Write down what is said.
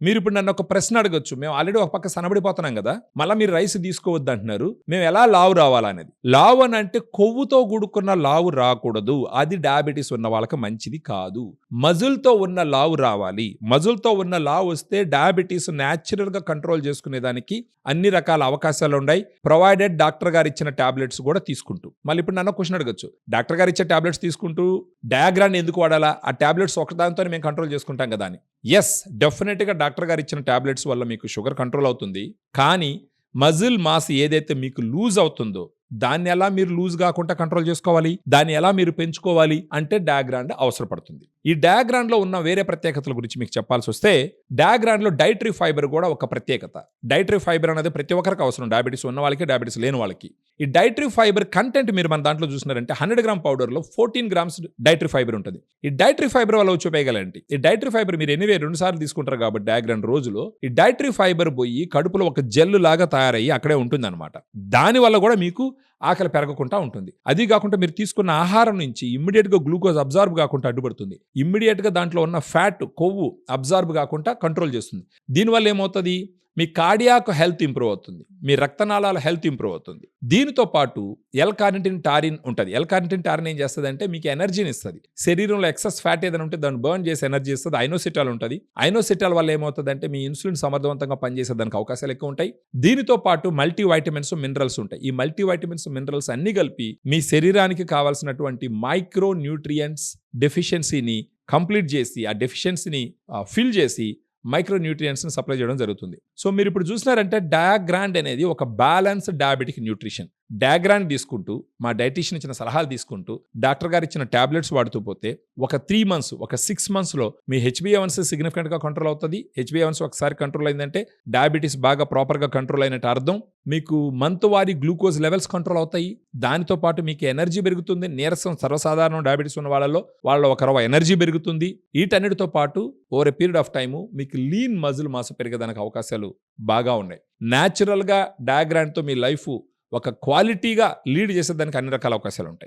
మీరు ఇప్పుడు నన్ను ఒక ప్రశ్న అడగొచ్చు. మేము ఆల్రెడీ ఒక పక్క సన్నబడిపోతున్నాం కదా, మళ్ళీ మీరు రైస్ తీసుకోవద్దు అంటున్నారు, మేము ఎలా లావు రావాలనేది. లావు అని అంటే కొవ్వుతో కూడుకున్న లావు రాకూడదు, అది డయాబెటీస్ ఉన్న వాళ్ళకి మంచిది కాదు. మజిల్తో ఉన్న లావు రావాలి. మజిల్తో ఉన్న లావు వస్తే డయాబెటీస్ న్యాచురల్ గా కంట్రోల్ చేసుకునేదానికి అన్ని రకాల అవకాశాలు ఉన్నాయి, ప్రొవైడెడ్ డాక్టర్ గారు ఇచ్చిన టాబ్లెట్స్ కూడా తీసుకుంటూ. మళ్ళీ ఇప్పుడు నన్ను క్వశ్చన్ అడగచ్చు, డాక్టర్ గారు ఇచ్చే టాబ్లెట్స్ తీసుకుంటూ డయాగ్రాన్ ఎందుకు వాడాలా, ఆ టాబ్లెట్స్ ఒకదానితో మేము కంట్రోల్ చేసుకుంటాం కదా అని. ఎస్, డెఫినెట్ గా డాక్టర్ గారు ఇచ్చిన టాబ్లెట్స్ వల్ల మీకు షుగర్ కంట్రోల్ అవుతుంది. కానీ మజిల్ మాస్ ఏదైతే మీకు లూజ్ అవుతుందో దాన్ని ఎలా మీరు లూజ్ కాకుండా కంట్రోల్ చేసుకోవాలి, దాన్ని ఎలా మీరు పెంచుకోవాలి అంటే డయాగ్రాండ్ అవసరపడుతుంది. ఈ డయాగ్రాండ్ లో ఉన్న వేరే ప్రత్యేకతల గురించి మీకు చెప్పాల్సి వస్తే, డయాగ్రాండ్ లో డైటరీ ఫైబర్ కూడా ఒక ప్రత్యేకత. డైటరీ ఫైబర్ అనేది ప్రతి ఒక్కరికి అవసరం, డయాబెటీస్ ఉన్న వాళ్ళకి, డయాబెటీస్ లేని వాళ్ళకి. ఈ డైటరీ ఫైబర్ కంటెంట్ మీరు మన దాంట్లో చూసినారంటే 100 గ్రామ్ పౌడర్ లో 14 గ్రామ్స్ డైటరీ ఫైబర్ ఉంటుంది. ఈ డైటరీ ఫైబర్ వల్ల వచ్చే ఉపయోగాలేంటి? ఈ డైటరీ ఫైబర్ మీరు ఎనివే 2 సార్లు తీసుకుంటారు కాబట్టి డయాగ్రాండ్ రోజులో ఈ డైటరీ ఫైబర్ పోయి కడుపులో ఒక జెల్ లాగా తయారయ్యి అక్కడే ఉంటుంది అనమాట. దానివల్ల కూడా మీకు ఆకలి పెరగకుండా ఉంటుంది. అది కాకుండా మీరు తీసుకున్న ఆహారం నుంచి ఇమ్మీడియట్ గా గ్లూకోజ్ అబ్జార్బ్ కాకుండా అడ్డుపడుతుంది. ఇమ్మీడియట్ గా దాంట్లో ఉన్న ఫ్యాట్, కొవ్వు అబ్జార్బ్ కాకుండా కంట్రోల్ చేస్తుంది. దీనివల్ల ఏమవుతుంది, మీ కార్డియాక్ హెల్త్ ఇంప్రూవ్ అవుతుంది, మీ రక్తనాళాల హెల్త్ ఇంప్రూవ్ అవుతుంది. దీనితో పాటు ఎల్ కార్నిటిన్ టారిన్ ఉంటుంది. ఎల్ కార్నిటిన్ టారిన్ ఏం చేస్తుంది అంటే మీకు ఎనర్జీని ఇస్తుంది. శరీరంలో ఎక్సెస్ ఫ్యాట్ ఏదైనా ఉంటే దాన్ని బర్న్ చేసి ఎనర్జీ ఇస్తుంది. ఐనోసిటాల్ ఉంటుంది. ఐనోసిటాల్ వల్ల ఏమవుతుంది అంటే మీ ఇన్సులిన్ సమర్థవంతంగా పనిచేసేదానికి అవకాశాలు ఎక్కువ ఉంటాయి. దీనితో పాటు మల్టీ వైటమిన్స్, మినరల్స్ ఉంటాయి. ఈ మల్టీ వైటమిన్స్, మినరల్స్ అన్ని కలిపి మీ శరీరానికి కావాల్సినటువంటి మైక్రో న్యూట్రియంట్స్ డెఫిషియన్సీని కంప్లీట్ చేసి, ఆ డెఫిషియన్సీని ఫిల్ చేసి మైక్రో న్యూట్రియంట్స్ని సప్లై చేయడం జరుగుతుంది. సో మీరు ఇప్పుడు చూసినారంటే డయాగ్రాండ్ అనేది ఒక బ్యాలెన్స్డ్ డయాబెటిక్ న్యూట్రిషన్. డయాగ్రాండ్ తీసుకుంటూ, మా డైటీషియన్ ఇచ్చిన సలహాలు తీసుకుంటూ, డాక్టర్ గారు ఇచ్చిన టాబ్లెట్స్ వాడుతూ పోతే ఒక 3 months, ఒక 6 monthsలో మీ HbA1c సిగ్నిఫికెంట్గా కంట్రోల్ అవుతుంది. HbA1c ఒకసారి కంట్రోల్ అయిందంటే డయాబెటీస్ బాగా ప్రాపర్గా కంట్రోల్ అయినట్టు అర్థం. మీకు మంత్ వారీ గ్లూకోజ్ లెవెల్స్ కంట్రోల్ అవుతాయి. దానితో పాటు మీకు ఎనర్జీ పెరుగుతుంది. నీరసం సర్వసాధారణ డయాబెటీస్ ఉన్న వాళ్ళలో ఒక రవ ఎనర్జీ పెరుగుతుంది. వీటన్నిటితో పాటు over a period of time మీకు లీన్ మజిల్ మాస్ పెరిగేదానికి అవకాశాలు బాగా ఉన్నాయి. న్యాచురల్గా డయాగ్రాండ్తో మీ లైఫ్ ఒక క్వాలిటీగా లీడ్ చేసేదానికి అన్ని రకాల అవకాశాలు ఉంటాయి.